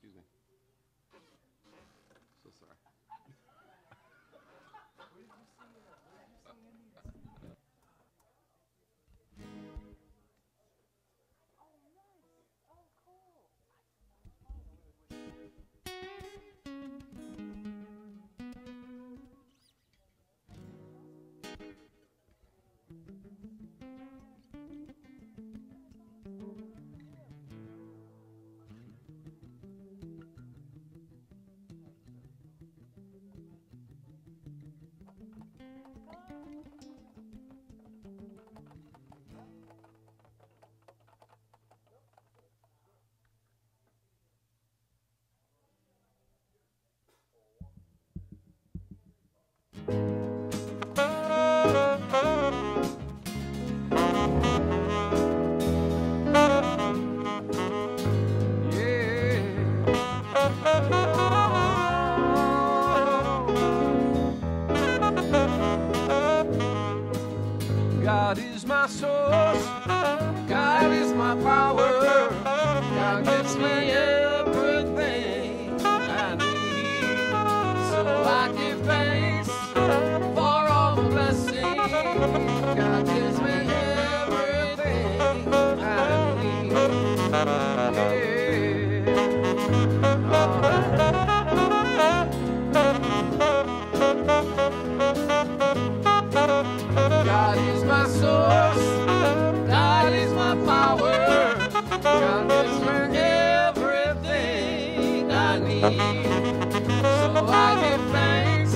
Excuse me. So sorry. God is my source, God is my power, God gives me everything I need. So I give thanks for all the blessings, God gives me everything I need. God is my source, God is my power, God gives me everything I need. So I give thanks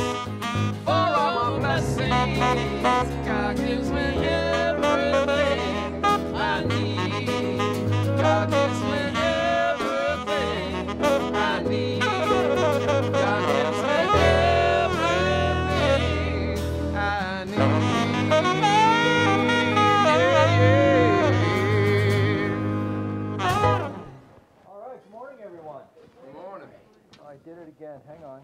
for all my blessings, God gives me everything I need. God gives me everything I need. God gives me everything I need. All right, good morning, everyone. Good morning. I did it again. Hang on.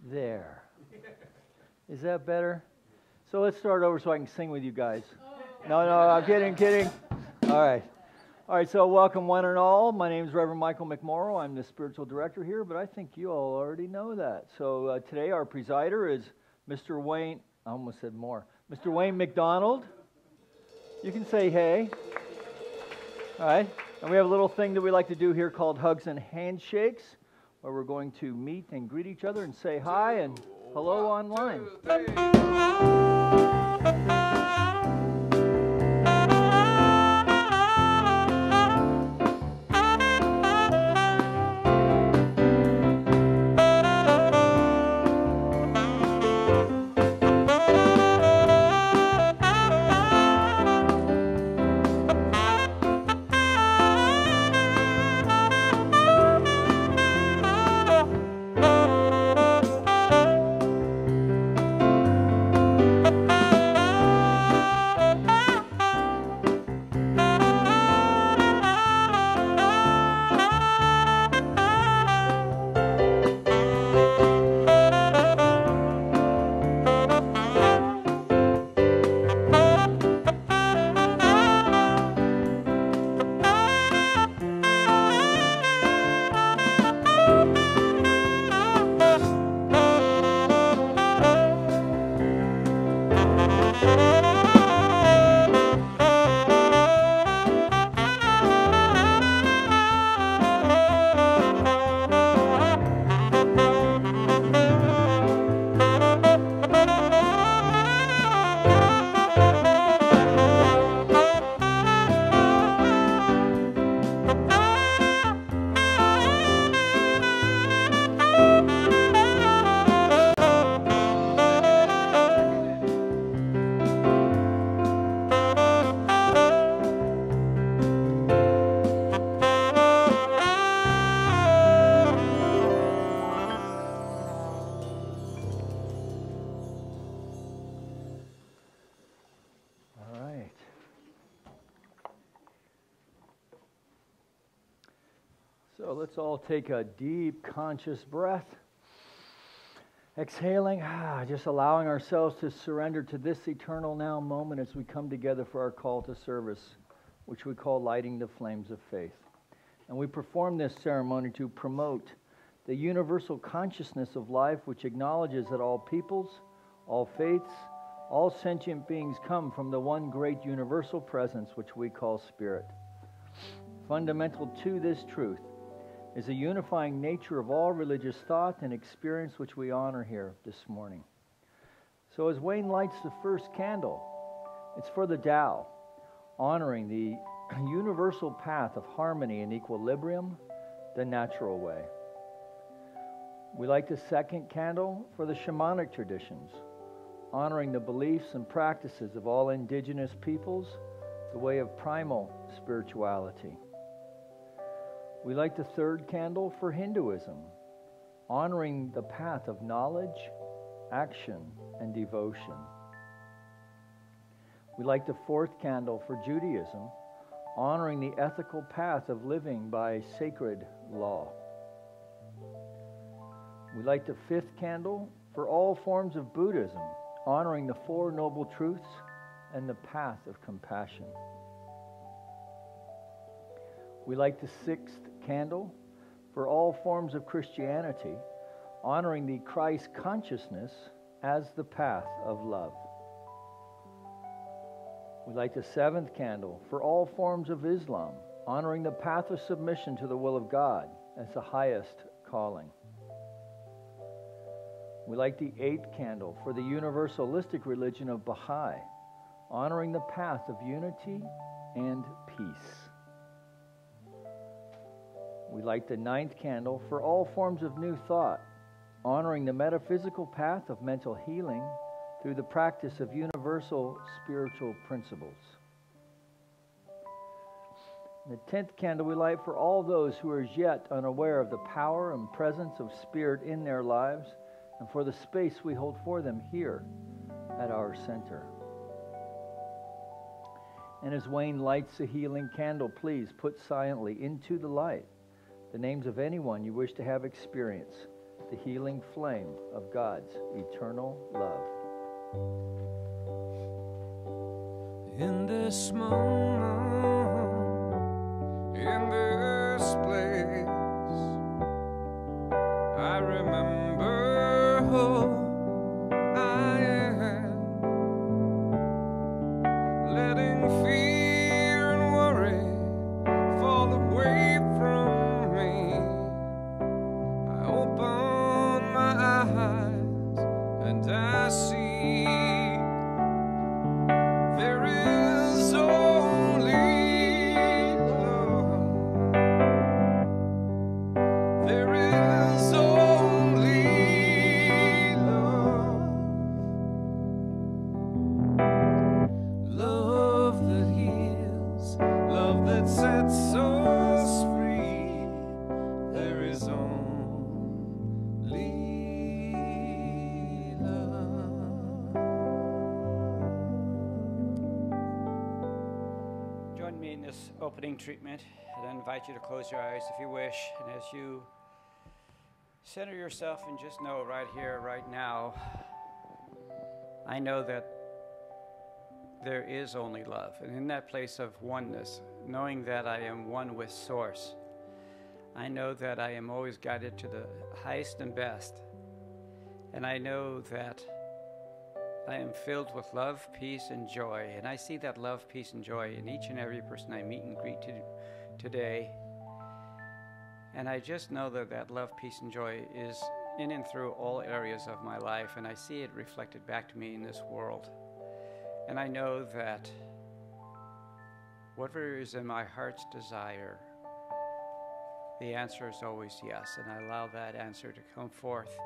There. Is that better? So let's start over so I can sing with you guys. No, I'm kidding. All right. All right, so welcome one and all. My name is Reverend Michael McMorrow. I'm the spiritual director here, but I think you all already know that. So today our presider is Mr. Wayne, I almost said more, Mr. Wayne McDonald. You can say hey. All right, and we have a little thing that we like to do here called Hugs and Handshakes, where we're going to meet and greet each other and say hi and hello online. 1, 2, 3. So let's all take a deep, conscious breath. Exhaling, just allowing ourselves to surrender to this eternal now moment as we come together for our call to service, which we call lighting the flames of faith. And we perform this ceremony to promote the universal consciousness of life, which acknowledges that all peoples, all faiths, all sentient beings come from the one great universal presence, which we call Spirit. Fundamental to this truth is the unifying nature of all religious thought and experience, which we honor here this morning. So as Wayne lights the first candle, it's for the Tao, honoring the universal path of harmony and equilibrium, the natural way. We light the second candle for the shamanic traditions, honoring the beliefs and practices of all indigenous peoples, the way of primal spirituality. We light the third candle for Hinduism, honoring the path of knowledge, action, and devotion. We light the fourth candle for Judaism, honoring the ethical path of living by sacred law. We light the fifth candle for all forms of Buddhism, honoring the Four Noble Truths and the path of compassion. We light the sixth candle for all forms of Christianity, honoring the Christ consciousness as the path of love. We light the seventh candle for all forms of Islam, honoring the path of submission to the will of God as the highest calling. We light the eighth candle for the universalistic religion of Baha'i, honoring the path of unity and peace. We light the ninth candle for all forms of new thought, honoring the metaphysical path of mental healing through the practice of universal spiritual principles. The 10th candle we light for all those who are as yet unaware of the power and presence of Spirit in their lives, and for the space we hold for them here at our center. And as Wayne lights the healing candle, please put silently into the light the names of anyone you wish to have experience the healing flame of God's eternal love. In this moment, in this place, I remember who I am, letting fear and worry fall away from me. I open my eyes and I see there is only love. There is only love. Love that heals, love that sets us free. There is only love. Join me in this opening treatment, and I invite you to close your eyes if you wish. And as you center yourself and just know right here, right now, I know that there is only love. And in that place of oneness, knowing that I am one with Source, I know that I am always guided to the highest and best. And I know that I am filled with love, peace, and joy. And I see that love, peace, and joy in each and every person I meet and greet today. And I just know that that love, peace, and joy is in and through all areas of my life. And I see it reflected back to me in this world. And I know that whatever is in my heart's desire, the answer is always yes. And I allow that answer to come forth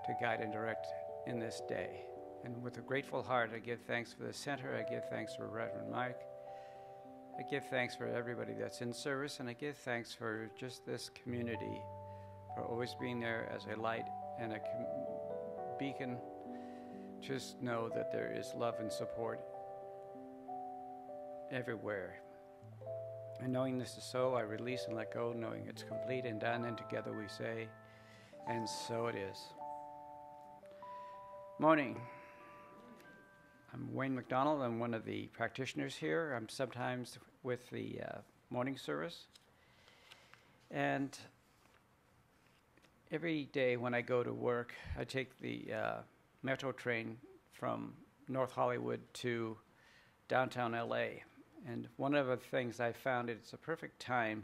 to guide and direct in this day. And with a grateful heart, I give thanks for the center. I give thanks for Reverend Mike. I give thanks for everybody that's in service. And I give thanks for just this community, for always being there as a light and a beacon. Just know that there is love and support everywhere. And knowing this is so, I release and let go, knowing it's complete and done. And together we say, and so it is. Morning. I'm Wayne McDonald. I'm one of the practitioners here. I'm sometimes with the morning service. And every day when I go to work, I take the metro train from North Hollywood to downtown LA. And one of the things I found, it's a perfect time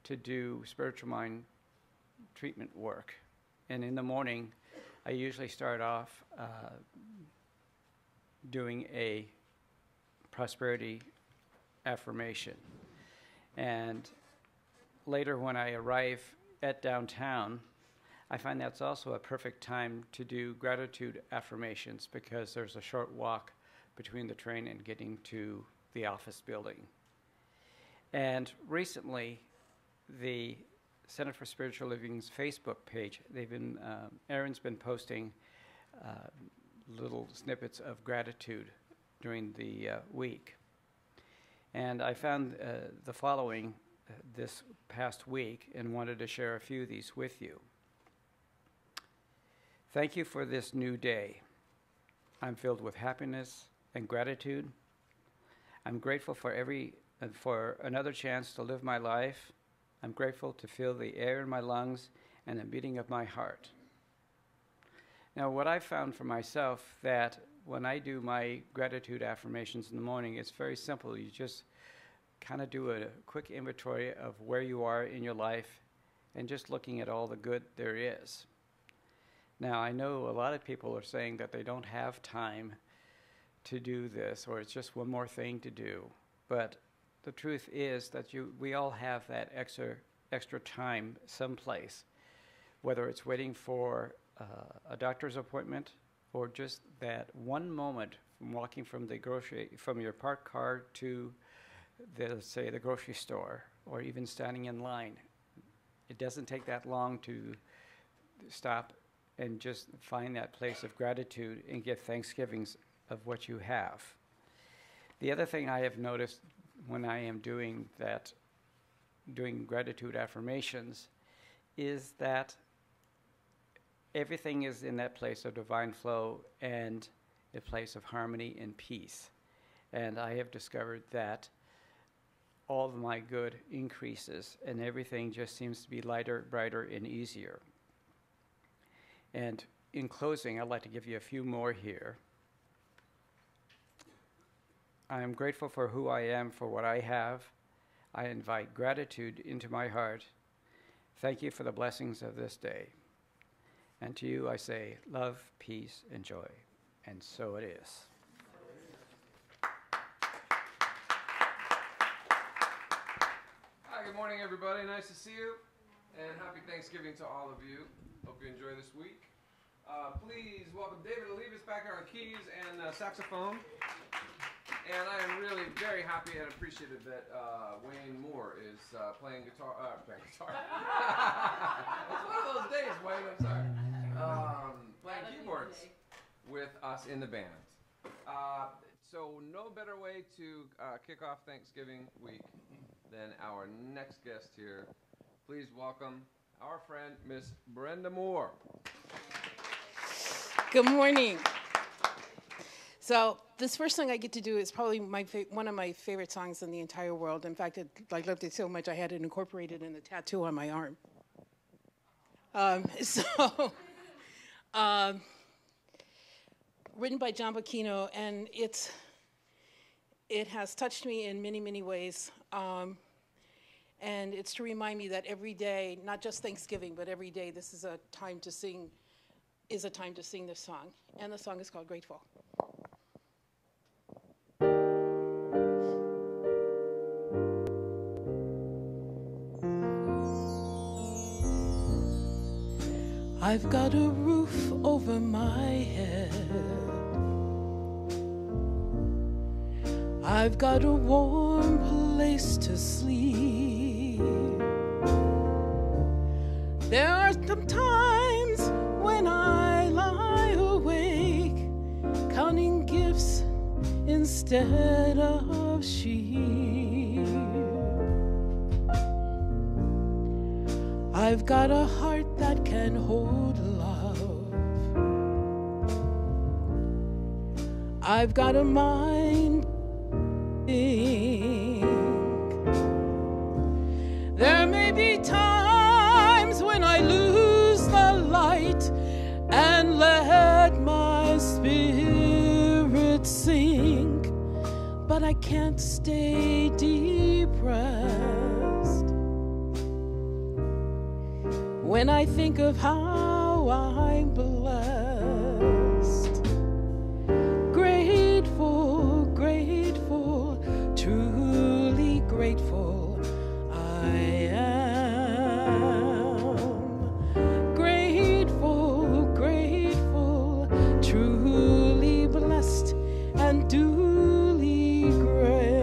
to do spiritual mind treatment work. And in the morning, I usually start off doing a prosperity affirmation. And later when I arrive at downtown, I find that's also a perfect time to do gratitude affirmations because there's a short walk between the train and getting to the office building. And recently, the Center for Spiritual Living's Facebook page, Aaron's been posting little snippets of gratitude during the week. And I found the following this past week and wanted to share a few of these with you. Thank you for this new day. I'm filled with happiness and gratitude. I'm grateful for another chance to live my life. I'm grateful to feel the air in my lungs and the beating of my heart. Now, what I found for myself that when I do my gratitude affirmations in the morning, it's very simple. You just kind of do a quick inventory of where you are in your life and just looking at all the good there is. Now, I know a lot of people are saying that they don't have time to do this, or it's just one more thing to do. But the truth is that we all have that extra time someplace, whether it's waiting for a doctor's appointment or just that one moment from walking from your parked car to the grocery store, or even standing in line. It doesn't take that long to stop and just find that place of gratitude and give thanksgivings of what you have. The other thing I have noticed when I am doing gratitude affirmations is that everything is in that place of divine flow and a place of harmony and peace. And I have discovered that all of my good increases and everything just seems to be lighter, brighter, and easier. And in closing, I'd like to give you a few more here. I am grateful for who I am, for what I have. I invite gratitude into my heart. Thank you for the blessings of this day. And to you I say love, peace, and joy. And so it is. Hi, good morning, everybody. Nice to see you. And happy Thanksgiving to all of you. Hope you enjoy this week. Please welcome David Olivas back here on keys and saxophone. And I am really very happy and appreciative that Wayne Moore is playing guitar. It's one of those days, Wayne, I'm sorry. Playing keyboards with us in the band. So no better way to kick off Thanksgiving week than our next guest here. Please welcome our friend, Miss Brenda Moore. Good morning. So this first song I get to do is probably one of my favorite songs in the entire world. In fact, I loved it so much I had it incorporated in a tattoo on my arm. Written by John Bocchino, and it has touched me in many, many ways. And it's to remind me that every day, not just Thanksgiving, but every day, this is a time to sing this song. And the song is called Grateful. I've got a roof over my head. I've got a warm place to sleep. There are some times when I lie awake, counting gifts instead of sheep. I've got a heart that can hold love. I've got a mind to think. There may be times when I lose the light and let my spirit sink, but I can't stay depressed when I think of how I'm blessed. Grateful, grateful, truly grateful I am. Grateful, grateful, truly blessed and duly grateful.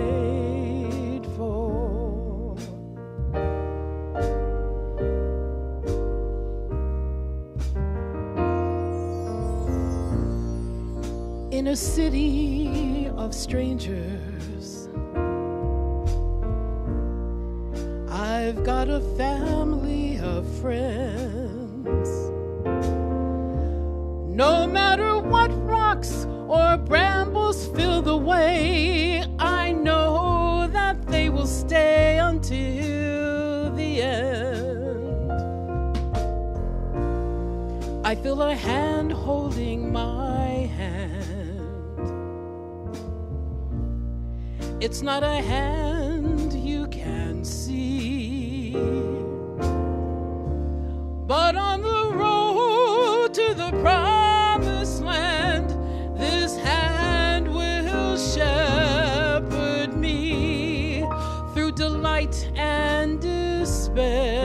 In a city of strangers, I've got a family of friends. No matter what rocks or brambles fill the way, I know that they will stay until the end. I feel a hand holding my hand. It's not a hand you can see, but on the road to the promised land, this hand will shepherd me through delight and despair,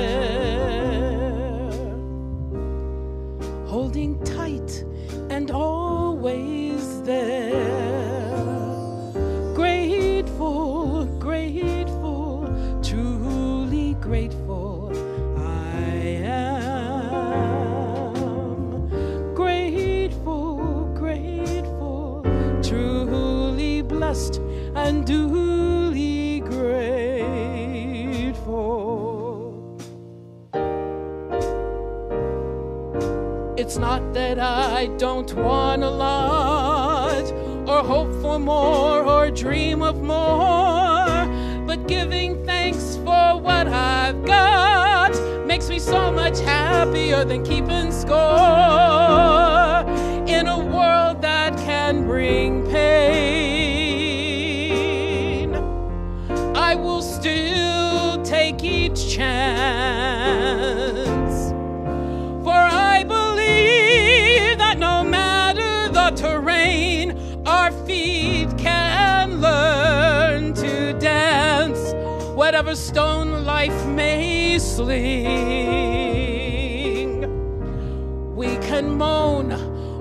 holding tight and always there. Grateful, grateful, truly grateful I am. Grateful, grateful, truly blessed and duly grateful. It's not that I don't want a lot, or hope for more, or dream of more, but giving thanks for what I've got makes me so much happier than keeping score. In a world that can bring pain, I will still take each chance, for I believe that no matter the terrain, our feet can learn to dance, whatever stone life may sling. We can moan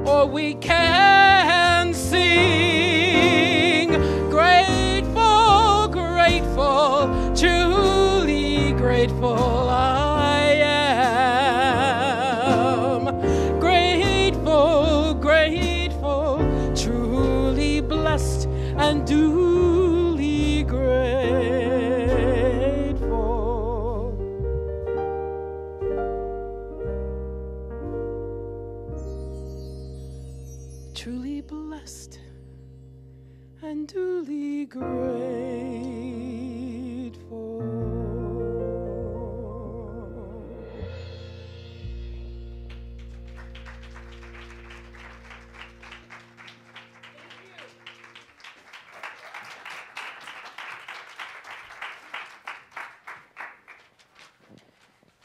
or we can sing. Grateful, grateful, truly grateful I am. Grateful, grateful, truly blessed and duly grateful. Truly blessed and duly grateful.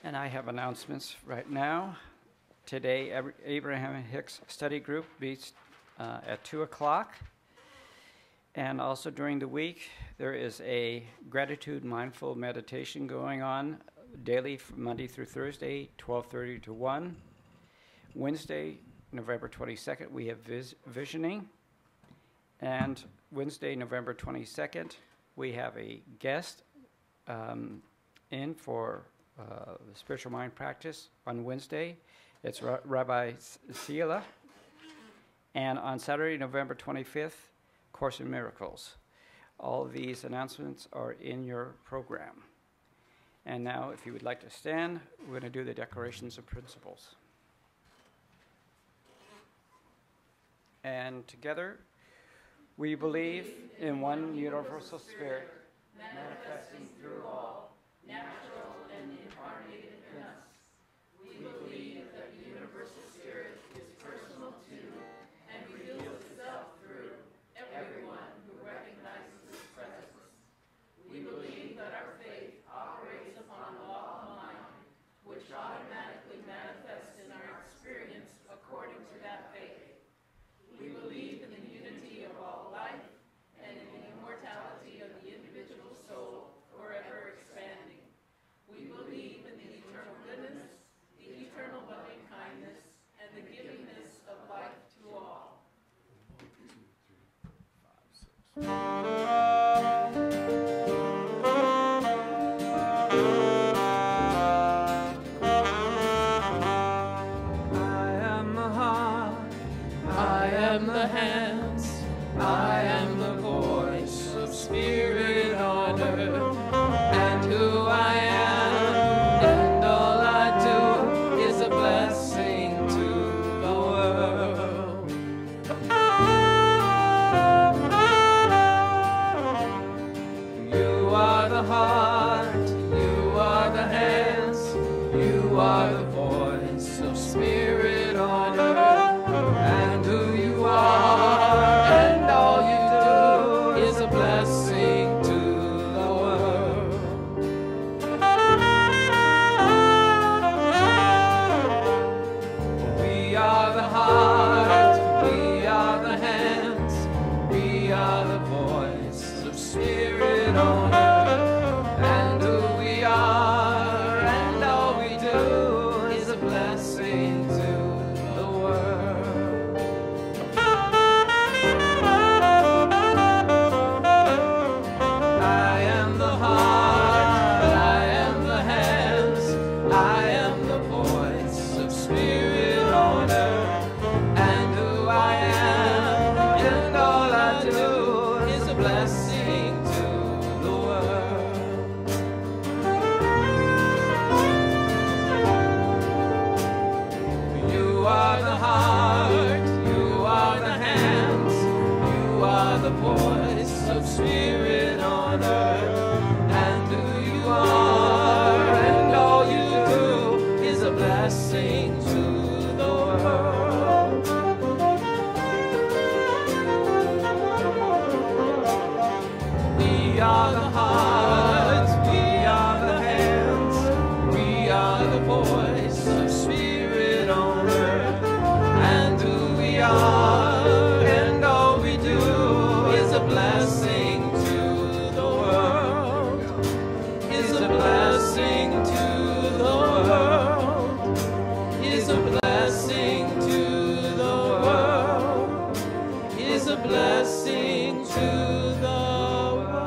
And I have announcements right now. Today, Abraham Hicks Study Group meets at 2 o'clock. And also during the week, there is a gratitude mindful meditation going on daily from Monday through Thursday, 12:30 to 1. Wednesday, November 22nd, we have visioning. And Wednesday, November 22nd, we have a guest in for the spiritual mind practice on Wednesday. It's Rabbi Ciela. And on Saturday, November 25th, Course in Miracles. All of these announcements are in your program. And now, if you would like to stand, we're going to do the declarations of principles. And together, We believe in one universal Spirit, manifesting through all, natural and incarnated in us. We believe that the universal Spirit is personal to and reveals itself through everyone who recognizes its presence. We believe that our faith operates upon law of mind, which automatically manifests in our experience according to that faith. We believe in the unity of all life and in the immortality of the individual soul forever expanding. We believe in the eternal goodness, the eternal loving kindness, and the givingness of life to all. I am the hands, I am the voice of spirit on earth, and who I am, and all I do is a blessing to the world. You are the heart, you are the hands, you are the voice of spirit on earth, and who you are, and all you do is a blessing to the world. We are the heart, we are the hands, we are the voice of spirit on earth, and who we are, and all we do is a blessing to the world. I am the heart, I am the hands, I am the voice of spirit on earth, and who I am, and all I do is a blessing to the world. You are the heart, you are the hands, you are the voice of spirit on earth, and who you are, and all you do is a blessing to the world. We are the heart, we are the hands, we are the voice of spirit on earth, and who we are, and all we do is a blessing to the world, is a blessing to the world, is a blessing to the world, is a blessing to the world.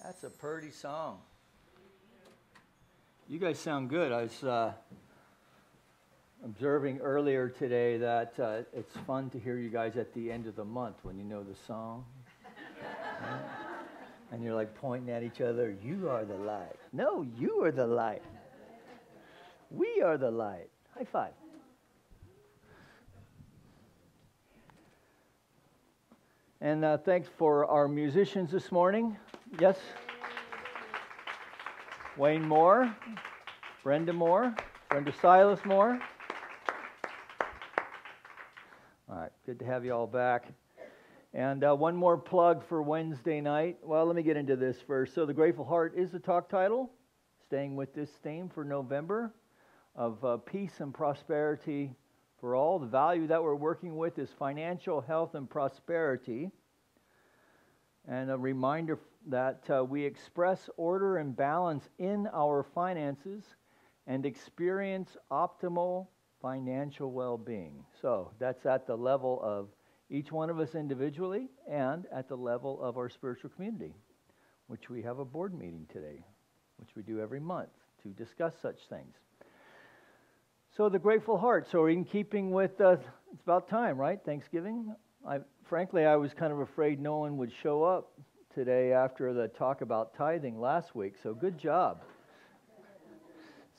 That's a pretty song. You guys sound good. I was observing earlier today that it's fun to hear you guys at the end of the month when you know the song. Right? And you're like pointing at each other. You are the light. No, you are the light. We are the light. High five. And thanks for our musicians this morning. Yes? Wayne Moore, Brenda Silas Moore. All right, good to have you all back. And one more plug for Wednesday night. Well, let me get into this first. So The Grateful Heart is the talk title, staying with this theme for November of peace and prosperity for all. The value that we're working with is financial health and prosperity. And a reminder that we express order and balance in our finances and experience optimal financial well-being. So that's at the level of each one of us individually and at the level of our spiritual community, which we have a board meeting today, which we do every month to discuss such things. So The Grateful Heart. So in keeping with, it's about time, right? Thanksgiving. Frankly, I was kind of afraid no one would show up today after the talk about tithing last week, so good job.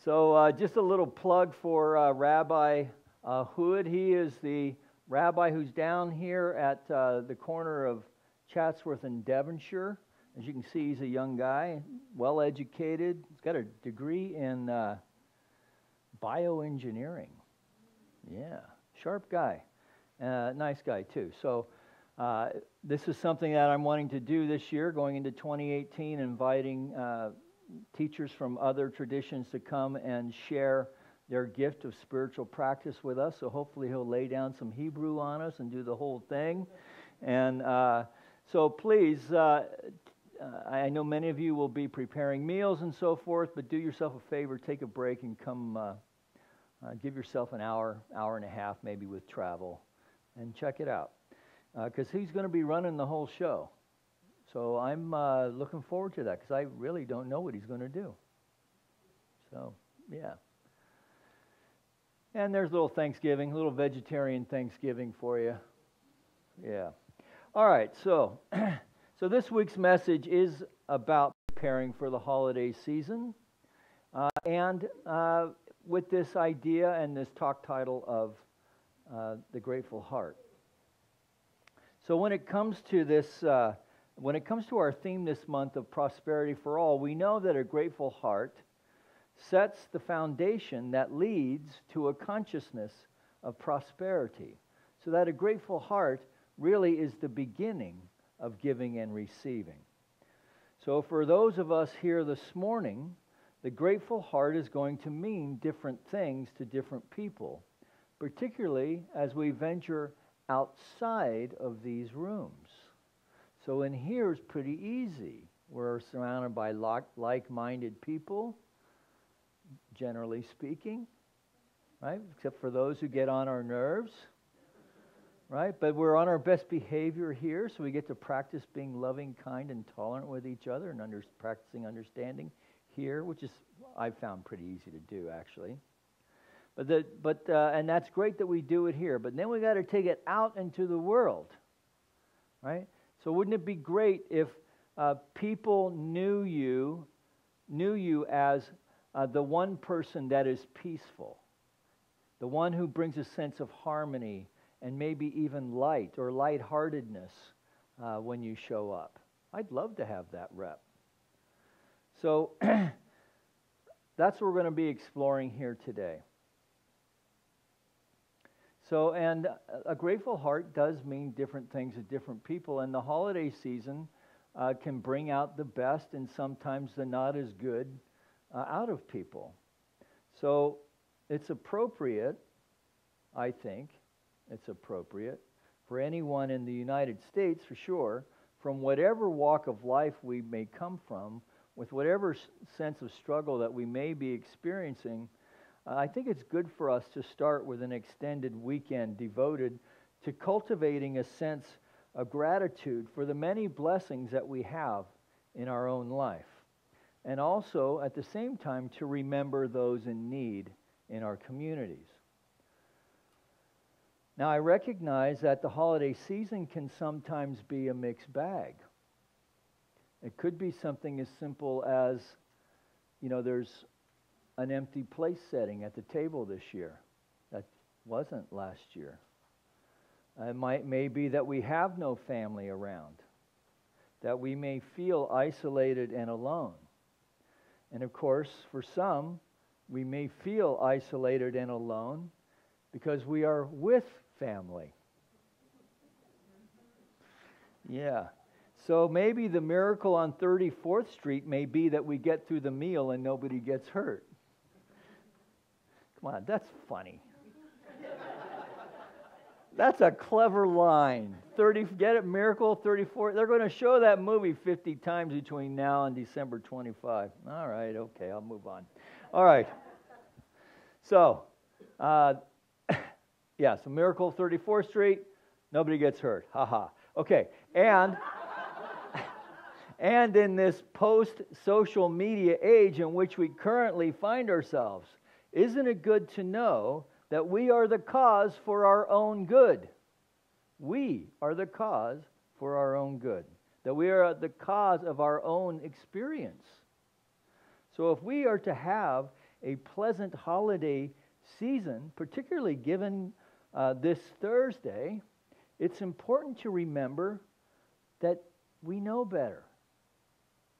So just a little plug for Rabbi Hood. He is the rabbi who's down here at the corner of Chatsworth and Devonshire. As you can see, he's a young guy, well-educated. He's got a degree in bioengineering. Yeah, sharp guy. Nice guy, too. So this is something that I'm wanting to do this year, going into 2018, inviting teachers from other traditions to come and share their gift of spiritual practice with us. So hopefully he'll lay down some Hebrew on us and do the whole thing. And so please, I know many of you will be preparing meals and so forth, but do yourself a favor, take a break and come give yourself an hour, hour and a half maybe with travel, and check it out. Because he's going to be running the whole show. So I'm looking forward to that because I really don't know what he's going to do. So, yeah. And there's a little Thanksgiving, a little vegetarian Thanksgiving for you. Yeah. All right, so so this week's message is about preparing for the holiday season. And with this idea and this talk title of The Grateful Heart. So when it comes to this, when it comes to our theme this month of prosperity for all, we know that a grateful heart sets the foundation that leads to a consciousness of prosperity. So that a grateful heart really is the beginning of giving and receiving. So for those of us here this morning, the grateful heart is going to mean different things to different people, particularly as we venture outside of these rooms. So in here is pretty easy. We're surrounded by like-minded people, generally speaking, right? Except for those who get on our nerves, right? But we're on our best behavior here, so we get to practice being loving, kind, and tolerant with each other and practicing understanding here, which is I've found pretty easy to do, actually. And that's great that we do it here. But then we got to take it out into the world, right? So wouldn't it be great if people knew you as the one person that is peaceful, the one who brings a sense of harmony and maybe even light or lightheartedness when you show up? I'd love to have that rep. So that's what we're going to be exploring here today. So, and a grateful heart does mean different things to different people, and the holiday season can bring out the best and sometimes the not as good out of people. So it's appropriate, I think, it's appropriate for anyone in the United States, for sure, from whatever walk of life we may come from, with whatever sense of struggle that we may be experiencing, I think it's good for us to start with an extended weekend devoted to cultivating a sense of gratitude for the many blessings that we have in our own life. And also, at the same time, to remember those in need in our communities. Now, I recognize that the holiday season can sometimes be a mixed bag. It could be something as simple as, there's an empty place setting at the table this year. That wasn't last year. It may be that we have no family around, that we may feel isolated and alone. And of course, for some, we may feel isolated and alone because we are with family. Yeah. So maybe the miracle on 34th Street may be that we get through the meal and nobody gets hurt. Come on, that's funny. That's a clever line. Get it, Miracle 34. They're going to show that movie 50 times between now and December 25. All right, okay, I'll move on. All right. So, so Miracle 34th Street, nobody gets hurt. Ha. Okay, and in this post-social media age in which we currently find ourselves, isn't it good to know that we are the cause for our own good? We are the cause for our own good. that we are the cause of our own experience. So if we are to have a pleasant holiday season, particularly given this Thursday, it's important to remember that we know better.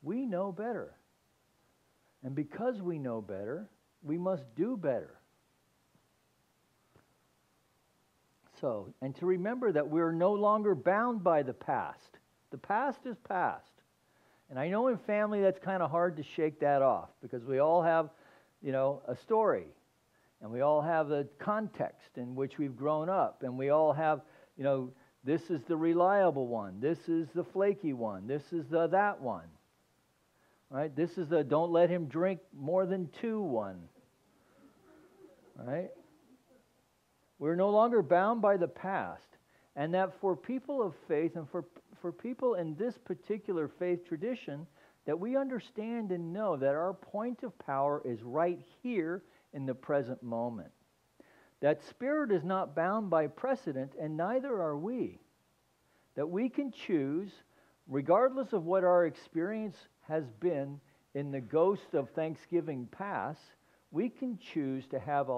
We know better. And because we know better, we must do better. So, and to remember that we're no longer bound by the past. The past is past. And I know in family that's kind of hard to shake that off because we all have, a story. And we all have a context in which we've grown up. And we all have, this is the reliable one. This is the flaky one. This is the that one. Right? This is the don't let him drink more than 2 one. Right? We're no longer bound by the past. And that for people of faith and for people in this particular faith tradition, that we understand and know that our point of power is right here in the present moment. That spirit is not bound by precedent, and neither are we. That we can choose, regardless of what our experience has been in the ghost of Thanksgiving past, we can choose to have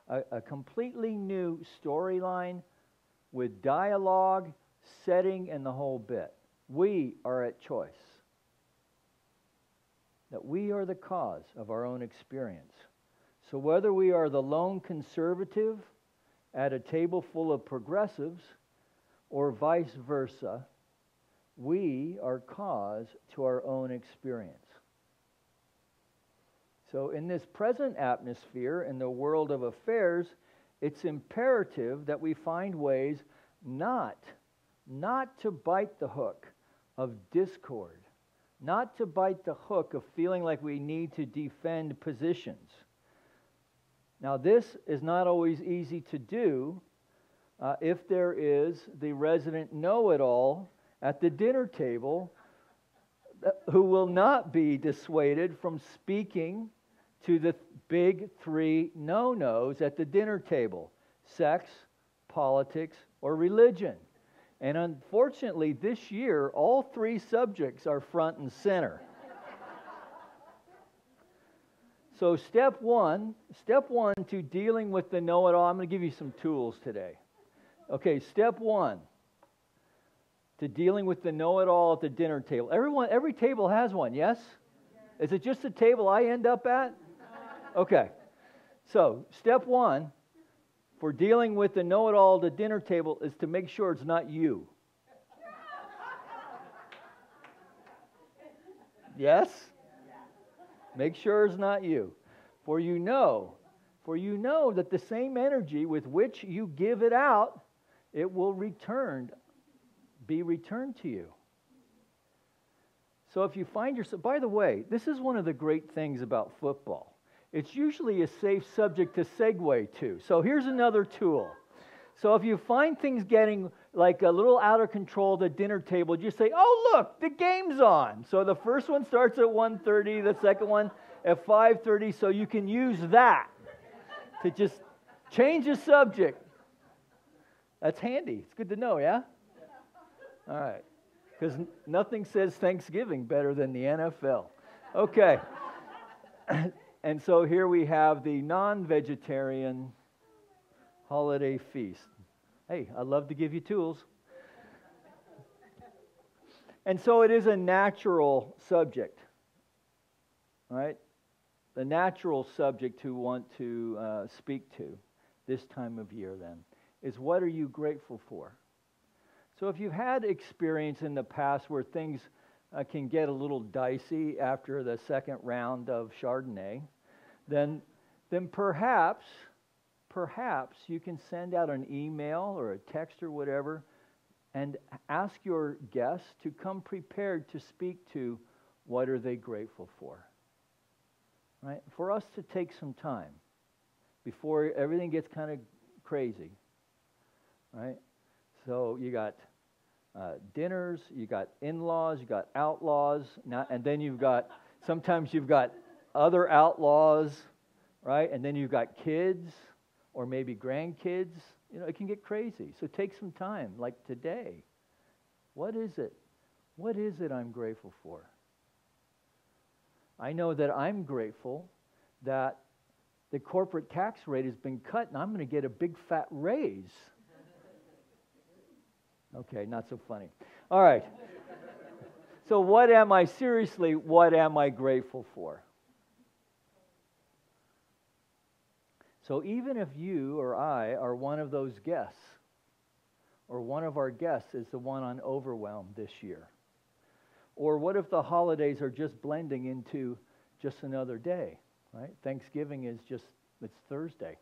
a completely new storyline with dialogue, setting, and the whole bit. We are at choice. That we are the cause of our own experience. So whether we are the lone conservative at a table full of progressives or vice versa, we are cause to our own experience. So in this present atmosphere, in the world of affairs, it's imperative that we find ways not to bite the hook of discord, not to bite the hook of feeling like we need to defend positions. Now, this is not always easy to do if there is the resident know-it-all at the dinner table who will not be dissuaded from speaking to the big 3 no-nos at the dinner table: sex, politics, or religion. And unfortunately, this year, all 3 subjects are front and center. So step one to dealing with the know-it-all, I'm going to give you some tools today. Okay, step 1 to dealing with the know-it-all at the dinner table. Every table has one, yes? Is it just the table I end up at? Okay. So step 1 for dealing with the know-it-all at the dinner table is to make sure it's not you. Yes? Make sure it's not you. For you know that the same energy with which you give it out, it will be returned to you. So if you find yourself, by the way, this is one of the great things about football. It's usually a safe subject to segue to. So here's another tool. So if you find things getting like a little out of control at the dinner table, just say, oh, look, the game's on. So the first one starts at 1:30, the second one at 5:30, so you can use that to just change the subject. That's handy. It's good to know, yeah? All right. Because nothing says Thanksgiving better than the NFL. Okay. And so here we have the non-vegetarian holiday feast. Hey, I love to give you tools. And so it is a natural subject, right? The natural subject to want to speak to this time of year then is, what are you grateful for? So if you've had experience in the past where things can get a little dicey after the second round of Chardonnay, then perhaps you can send out an email or a text or whatever and ask your guests to come prepared to speak to what are they grateful for. Right? For us to take some time before everything gets kind of crazy. Right? So you got dinners, you got in-laws, you got outlaws, and then sometimes you've got other outlaws, right? And then you've got kids or maybe grandkids. It can get crazy. So take some time, like today. What is it What is it I'm grateful for? I know that I'm grateful that the corporate tax rate has been cut and I'm going to get a big fat raise. Okay, not so funny. All right. So what am I grateful for? So even if you or I are one of those guests, or one of our guests is the one on Overwhelm this year, or what if the holidays are just blending into just another day, right? Thanksgiving is it's Thursday,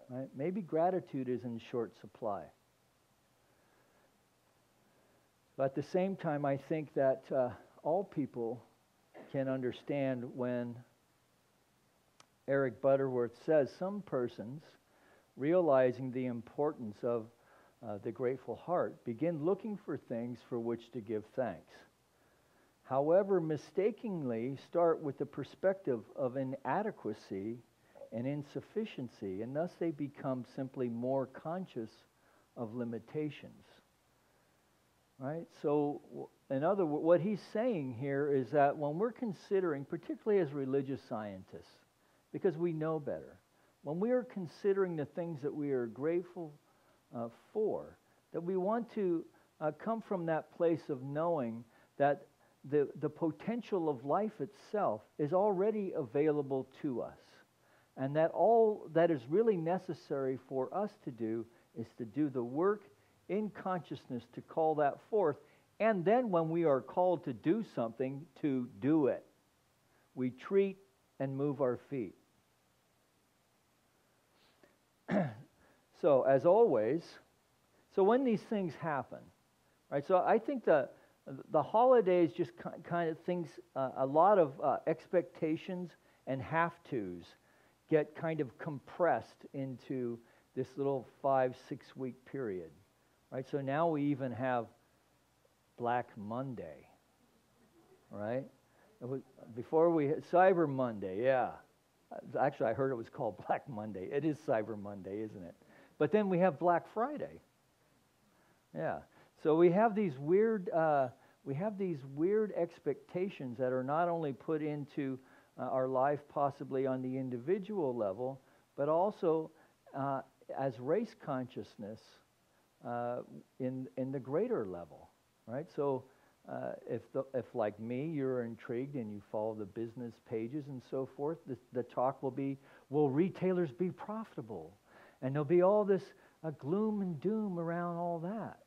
right? Maybe gratitude is in short supply. But at the same time, I think that all people can understand when Eric Butterworth says some persons, realizing the importance of the grateful heart, begin looking for things for which to give thanks. However, mistakenly start with the perspective of inadequacy and insufficiency, and thus they become simply more conscious of limitations. Right? So, in other words, what he's saying here is that when we're considering, particularly as religious scientists, because we know better, when we are considering the things that we are grateful for, that we want to come from that place of knowing that the potential of life itself is already available to us, and that all that is really necessary for us to do is to do the work in consciousness to call that forth, and then when we are called to do something, to do it. We treat and move our feet. So, as always, so when these things happen, right? So I think the holidays just kind of things, a lot of expectations and have-tos get kind of compressed into this little 5-6 week period. Right, so now we even have Black Monday, right? Before we had Cyber Monday, yeah. Actually, I heard it was called Black Monday. It is Cyber Monday, isn't it? But then we have Black Friday. Yeah. So we have these weird expectations that are not only put into our life, possibly on the individual level, but also as race consciousness. In the greater level, right? So if like me, you're intrigued and you follow the business pages and so forth, the talk will be, will retailers be profitable? And there'll be all this gloom and doom around all that,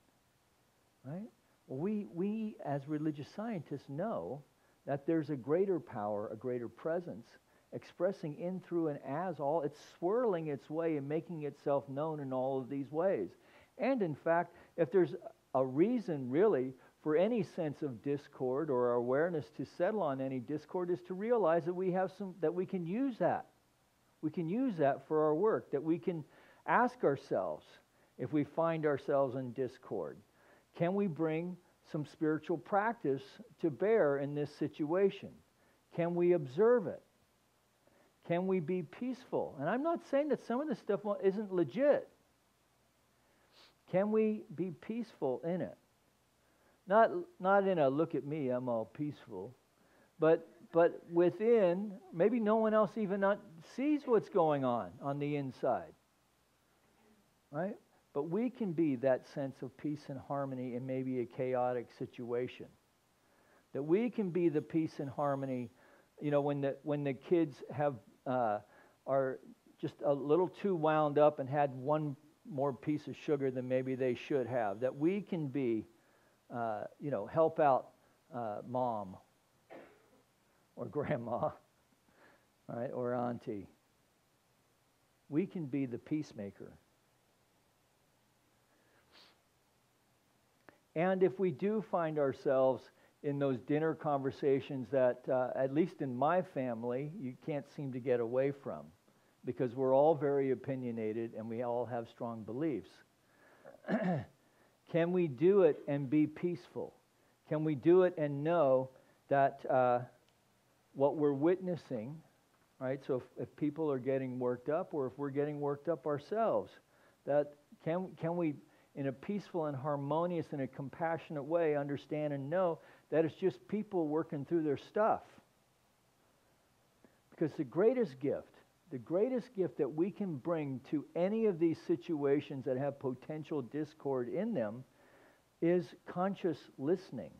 right? Well, we as religious scientists know that there's a greater power, a greater presence expressing in, through, and as all. It's swirling its way and making itself known in all of these ways. And in fact, if there's a reason really for any sense of discord or awareness to settle on any discord, is to realize that that we can use that. We can use that for our work, that we can ask ourselves, if we find ourselves in discord, can we bring some spiritual practice to bear in this situation? Can we observe it? Can we be peaceful? And I'm not saying that some of this stuff isn't legit. Can we be peaceful in it? Not in a look at me, I'm all peaceful, but within, maybe no one else even sees what's going on the inside, right? But we can be that sense of peace and harmony in maybe a chaotic situation. That we can be the peace and harmony, when the kids are just a little too wound up and had one more piece of sugar than maybe they should have. That we can be, help out mom or grandma, right, or auntie. We can be the peacemaker. And if we do find ourselves in those dinner conversations that, at least in my family, you can't seem to get away from, because we're all very opinionated and we all have strong beliefs. Can we do it and be peaceful? Can we do it and know that what we're witnessing, right? So if people are getting worked up, or if we're getting worked up ourselves, that can we in a peaceful and harmonious and a compassionate way, understand and know that it's just people working through their stuff. Because the greatest gift that we can bring to any of these situations that have potential discord in them is conscious listening.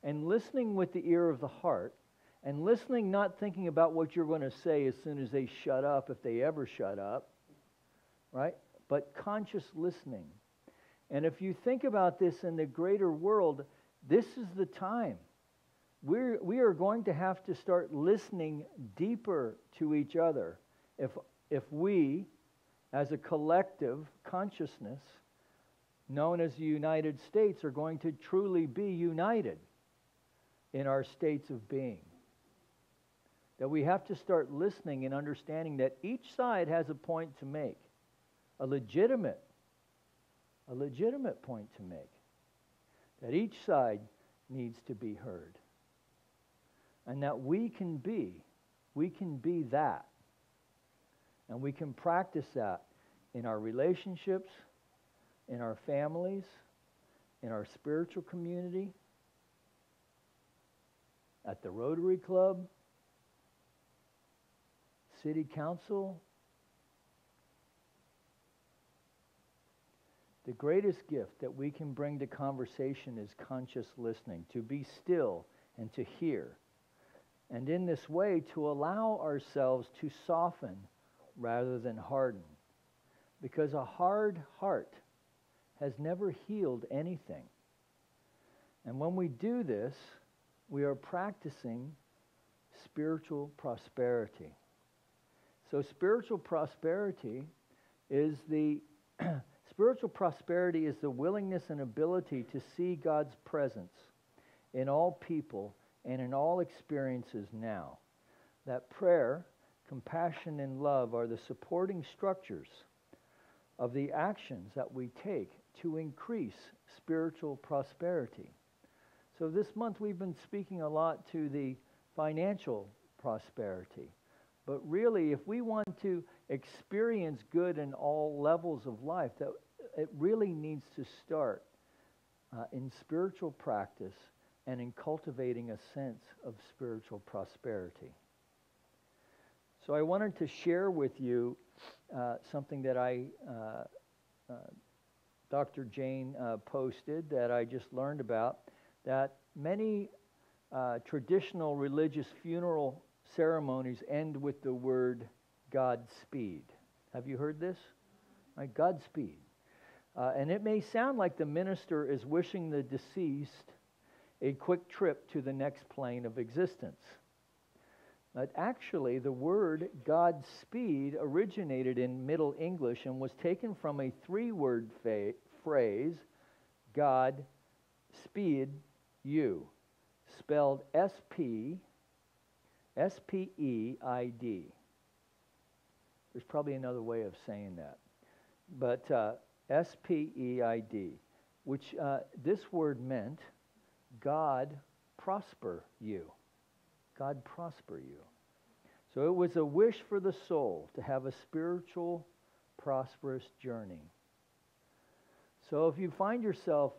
And listening with the ear of the heart, and listening not thinking about what you're going to say as soon as they shut up, if they ever shut up, right? But conscious listening. And if you think about this in the greater world, this is the time. We are going to have to start listening deeper to each other if we, as a collective consciousness, known as the United States, are going to truly be united in our states of being. That we have to start listening and understanding that each side has a point to make, a legitimate point to make, that each side needs to be heard. And that we can be that. And we can practice that in our relationships, in our families, in our spiritual community, at the Rotary Club, City Council. The greatest gift that we can bring to conversation is conscious listening, to be still and to hear. And in this way, to allow ourselves to soften rather than harden. Because a hard heart has never healed anything. And when we do this, we are practicing spiritual prosperity. So spiritual prosperity is the willingness and ability to see God's presence in all people and in all experiences now. That prayer, compassion, and love are the supporting structures of the actions that we take to increase spiritual prosperity. So this month we've been speaking a lot to the financial prosperity. But really, if we want to experience good in all levels of life, that it really needs to start in spiritual practice and in cultivating a sense of spiritual prosperity. So I wanted to share with you something that Dr. Jane posted that I just learned about, that many traditional religious funeral ceremonies end with the word Godspeed. Have you heard this? Right, Godspeed. And it may sound like the minister is wishing the deceased a quick trip to the next plane of existence. But actually, the word Godspeed originated in Middle English and was taken from a three-word phrase, God speed you, spelled S-P-E-I-D. There's probably another way of saying that. But S-P-E-I-D, which this word meant God prosper you. God prosper you. So it was a wish for the soul to have a spiritual, prosperous journey. So if you find yourself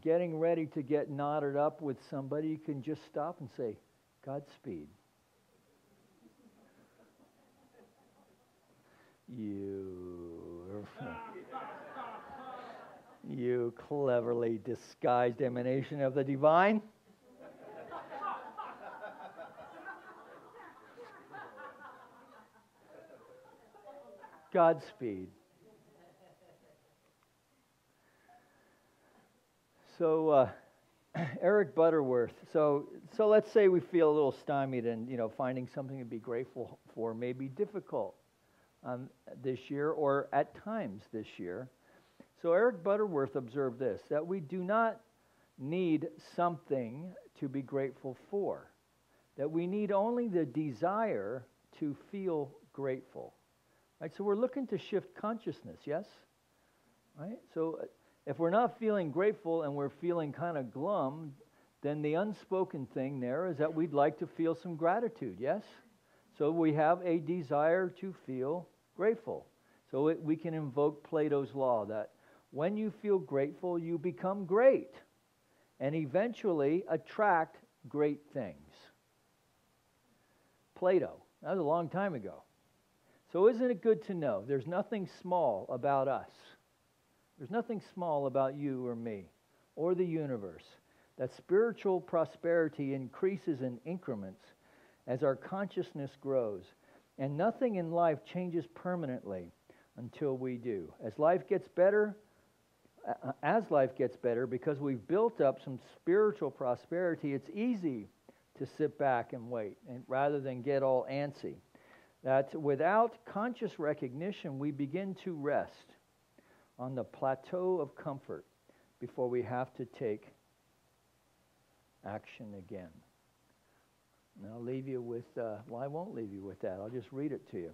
getting ready to get knotted up with somebody, you can just stop and say, Godspeed. You cleverly disguised emanation of the divine. Godspeed. So, Eric Butterworth. So let's say we feel a little stymied, and finding something to be grateful for may be difficult this year, or at times this year. So Eric Butterworth observed this: that we do not need something to be grateful for. That we need only the desire to feel grateful. Right? So we're looking to shift consciousness, yes? Right? So if we're not feeling grateful and we're feeling kind of glum, then the unspoken thing there is that we'd like to feel some gratitude, yes? So we have a desire to feel grateful. So we can invoke Plato's law that when you feel grateful, you become great and eventually attract great things. Plato, that was a long time ago. So isn't it good to know there's nothing small about us? There's nothing small about you or me or the universe. That spiritual prosperity increases in increments as our consciousness grows. And nothing in life changes permanently until we do. As life gets better, because we've built up some spiritual prosperity, it's easy to sit back and wait, and rather than get all antsy. That without conscious recognition, we begin to rest on the plateau of comfort before we have to take action again. And I'll leave you with, I won't leave you with that. I'll just read it to you.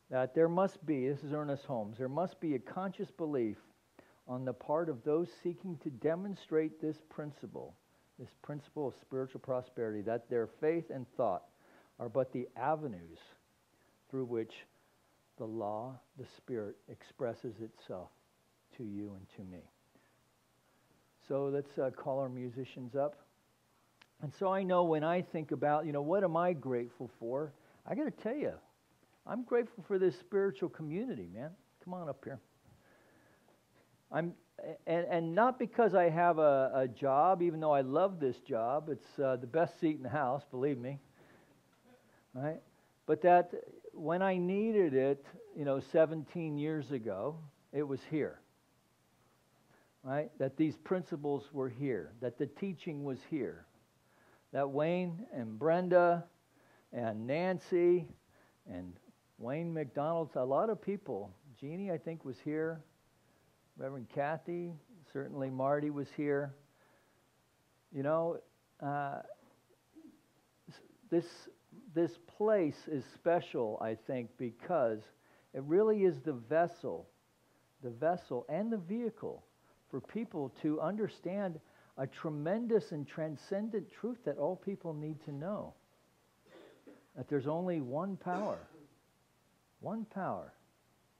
That there must be, this is Ernest Holmes, there must be a conscious belief on the part of those seeking to demonstrate this principle of spiritual prosperity, that their faith and thought are but the avenues through which the law, the Spirit, expresses itself to you and to me. So let's call our musicians up. And so I know when I think about, what am I grateful for? I got to tell you, I'm grateful for this spiritual community, man. Come on up here. And not because I have a job, even though I love this job. It's the best seat in the house, believe me. Right? But that when I needed it, 17 years ago, it was here. Right? That these principles were here. That the teaching was here. That Wayne and Brenda and Nancy and Wayne McDonald, a lot of people, Jeannie I think was here, Reverend Kathy, certainly Marty was here. This place is special, I think, because it really is the vessel and the vehicle for people to understand a tremendous and transcendent truth that all people need to know. That there's only one power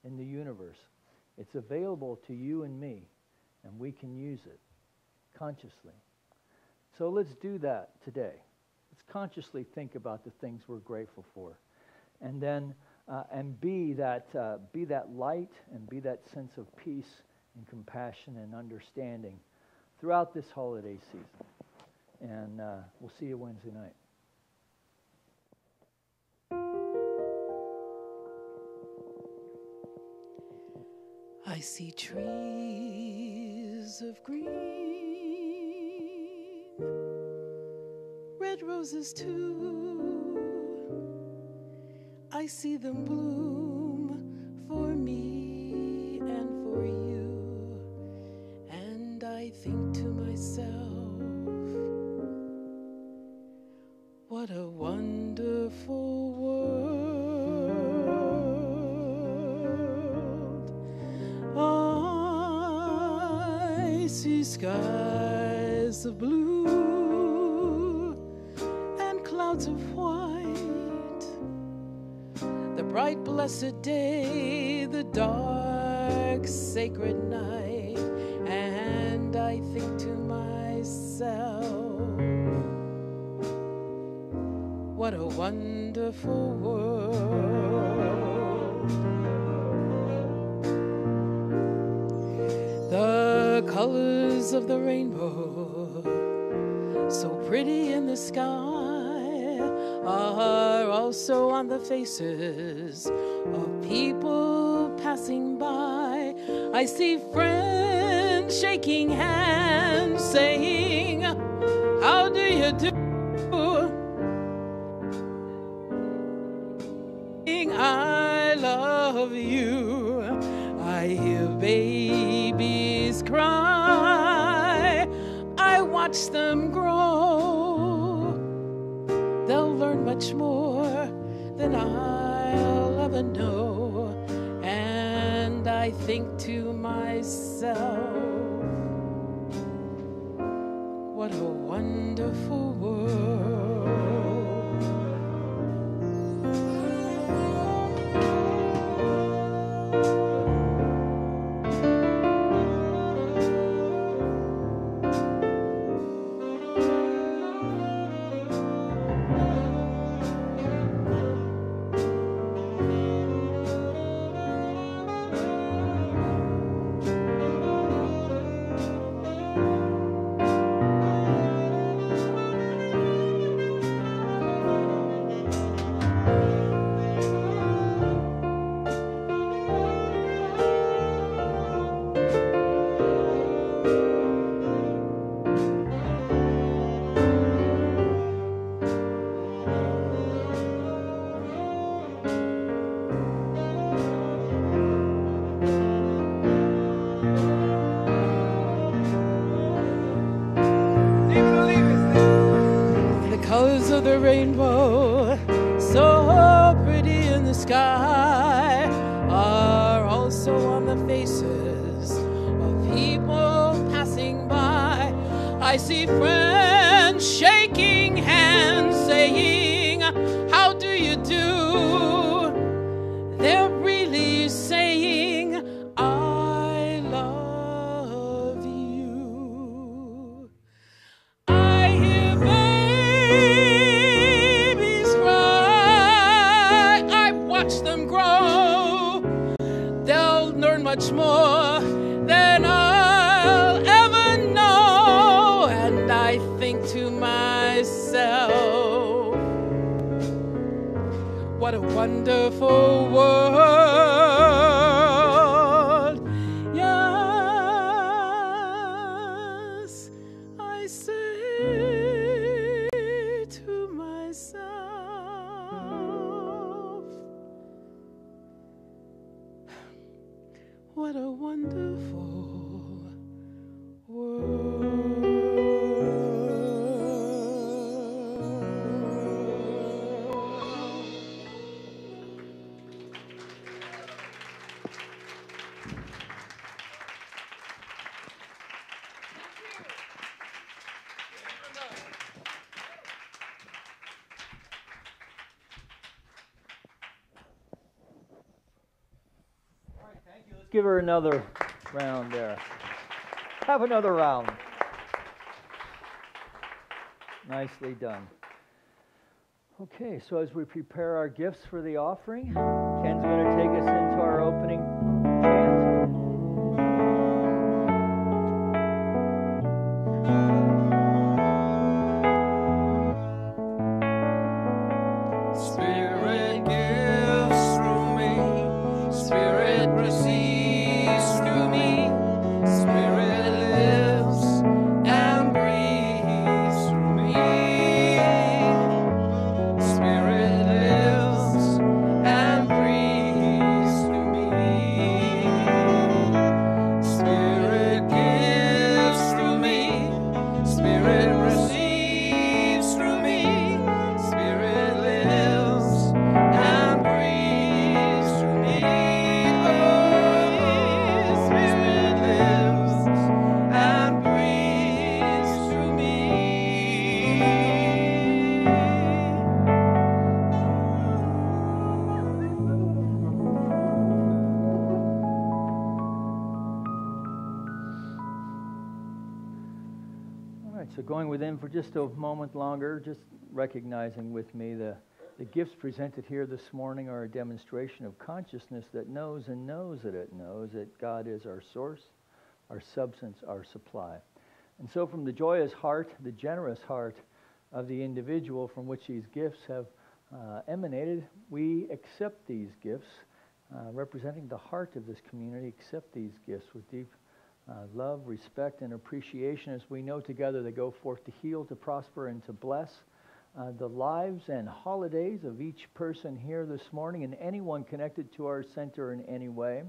in the universe. It's available to you and me, and we can use it consciously. So let's do that today. Let's consciously think about the things we're grateful for, and then be that light and be that sense of peace and compassion and understanding throughout this holiday season. And we'll see you Wednesday night. I see trees of green, red roses too. I see them bloom for me and for you. And I think to myself, what a wonderful world. I see skies of blue and clouds of white, the bright blessed day, the dark sacred night. And I think to myself, what a wonderful world. The colors of the rainbow, so pretty in the sky, are also on the faces of people passing by. I see friends shaking hands, saying, how do you do? I love you. I hear babies cry. I watch them grow. They'll learn much more than I'll ever know. And I think to myself, what a wonderful world. colors of the rainbow, so pretty in the sky, are also on the faces of people passing by. I see friends shaking hands, saying, "How do you do?" They're really saying, "I love you." I hear babies cry. I watch them grow. They'll learn much more than I'll ever know. And I think to myself, what a wonderful world. Yes, I say to myself, what a wonderful world. Let's give her another round there. Have another round. Nicely done. Okay, so as we prepare our gifts for the offering, Ken's going to take us into our opening chant. Spirit gives through me, Spirit receives through me, Spirit lives and breathes through me. Spirit lives and breathes through me. Spirit gives through me, Spirit receives through me, Spirit lives and breathes through me. Oh, Spirit lives and breathes through me. All right, so going within for just a moment longer, just recognizing with me the gifts presented here this morning are a demonstration of consciousness that knows and knows that it knows that God is our source, our substance, our supply. And so from the joyous heart, the generous heart of the individual from which these gifts have emanated, we accept these gifts, representing the heart of this community, accept these gifts with deep love, respect, and appreciation as we know together they go forth to heal, to prosper, and to bless the lives and holidays of each person here this morning and anyone connected to our center in any way.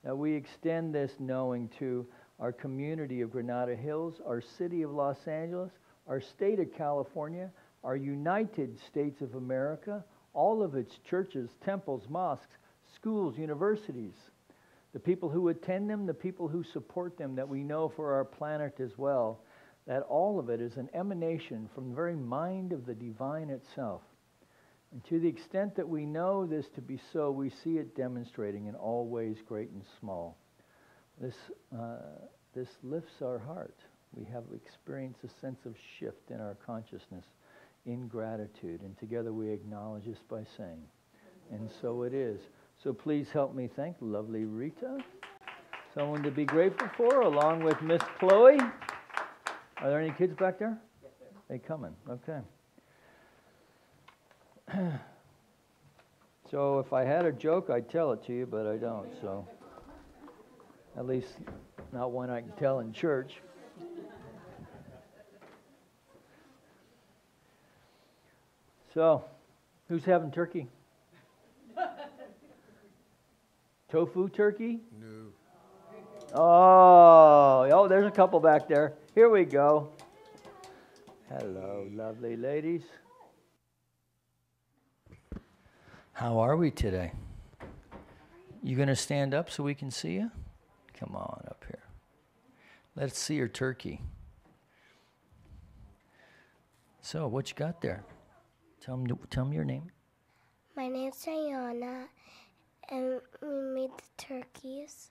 We extend this knowing to our community of Granada Hills, our city of Los Angeles, our state of California, our United States of America, all of its churches, temples, mosques, schools, universities, the people who attend them, the people who support them, that we know for our planet as well, that all of it is an emanation from the very mind of the divine itself. And to the extent that we know this to be so, we see it demonstrating in all ways, great and small. This lifts our heart. We have experienced a sense of shift in our consciousness in gratitude, and together we acknowledge this by saying, and so it is. So please help me thank lovely Rita, someone to be grateful for, along with Miss Chloe. Are there any kids back there? Yes, sir. They coming? Okay. So if I had a joke, I'd tell it to you, but I don't. So at least not one I can tell in church. So, who's having turkey? Tofu turkey? No. Oh, there's a couple back there. Here we go. Hello, lovely ladies. How are we today? You going to stand up so we can see you? Come on up here. Let's see your turkey. So, what you got there? Tell me your name. My name's Diana, and we made the turkeys.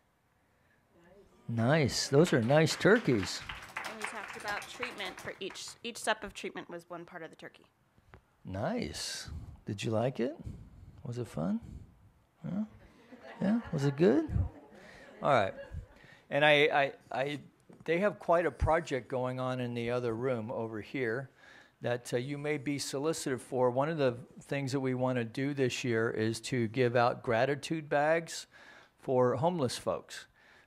Nice. Those are nice turkeys. And we talked about treatment for each step of treatment was one part of the turkey. Nice. Did you like it? Was it fun? Huh? Yeah. Was it good? All right. And they have quite a project going on in the other room over here that you may be solicited for. One of the things that we want to do this year is to give out gratitude bags for homeless folks.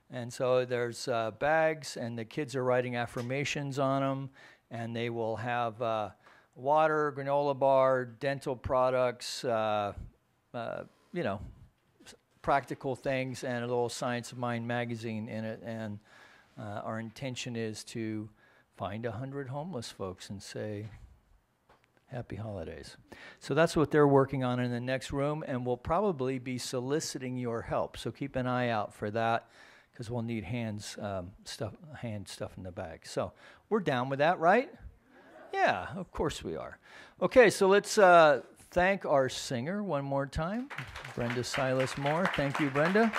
And so there's bags, and the kids are writing affirmations on them, and they will have water, granola bar, dental products, practical things, and a little Science of Mind magazine in it. And our intention is to find 100 homeless folks and say, Happy Holidays. So that's what they're working on in the next room, and we'll probably be soliciting your help. So keep an eye out for that, because we'll need hand stuff in the bag. So we're down with that, right? Yeah, of course we are. Okay, so let's thank our singer one more time, Brenda Silas Moore. Thank you, Brenda.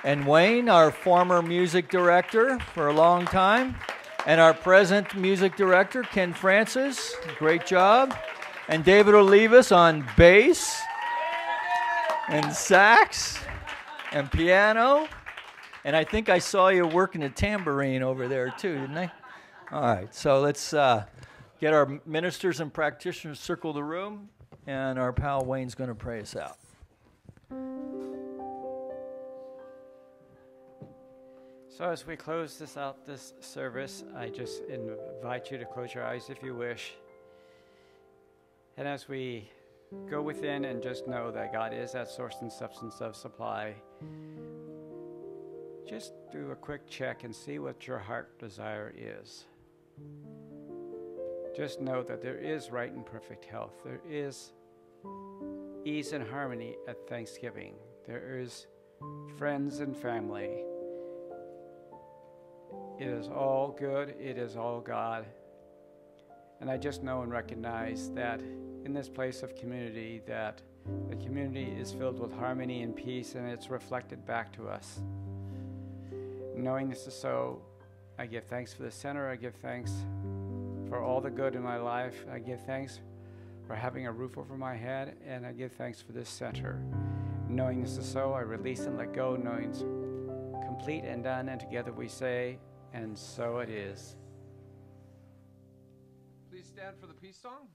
And Wayne, our former music director for a long time. And our present music director, Ken Francis. Great job. And David Olivas on bass and sax and piano. And I think I saw you working a tambourine over there too, didn't I? All right, so let's get our ministers and practitioners circle the room, and our pal Wayne's going to pray us out. So as we close this service, I just invite you to close your eyes if you wish. And as we go within and just know that God is that source and substance of supply, just do a quick check and see what your heart desire is. Just know that there is right and perfect health. There is ease and harmony at Thanksgiving. There is friends and family. It is all good. It is all God. And I just know and recognize that in this place of community, that the community is filled with harmony and peace, and it's reflected back to us. Knowing this is so, I give thanks for the center. I give thanks for all the good in my life. I give thanks for having a roof over my head, and I give thanks for this center. Knowing this is so, I release and let go, knowing it's complete and done, and together we say, and so it is. Please stand for the peace song.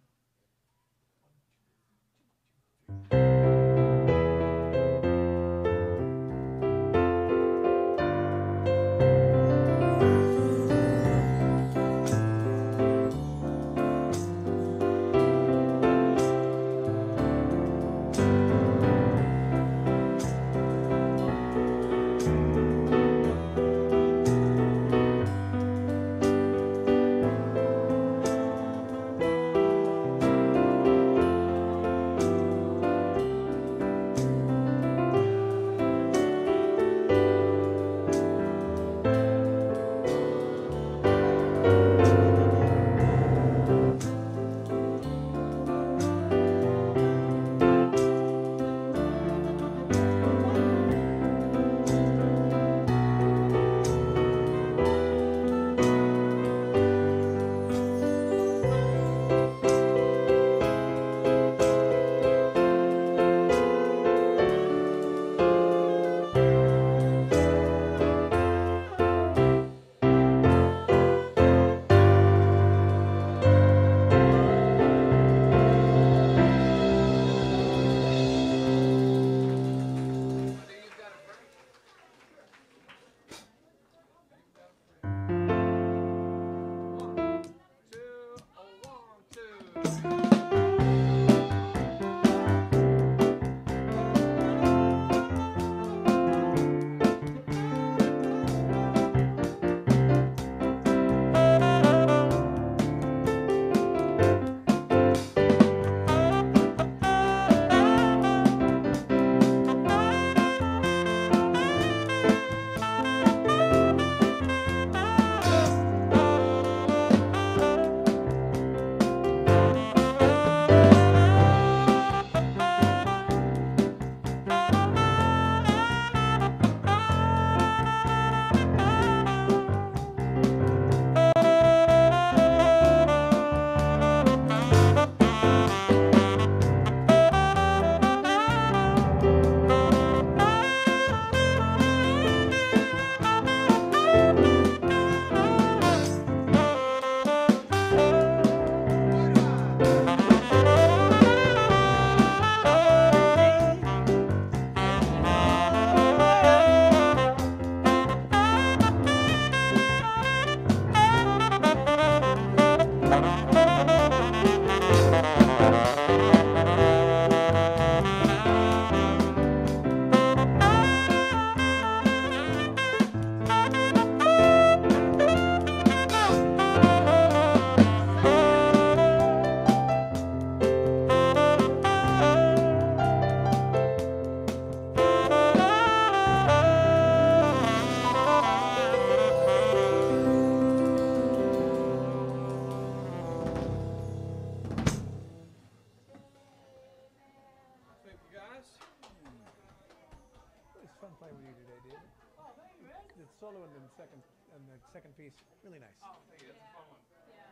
this? It's fun playing with you today, David. Oh, thank you, man. The solo and the second piece, really nice. Oh, thank you. That's a fun one. Yeah.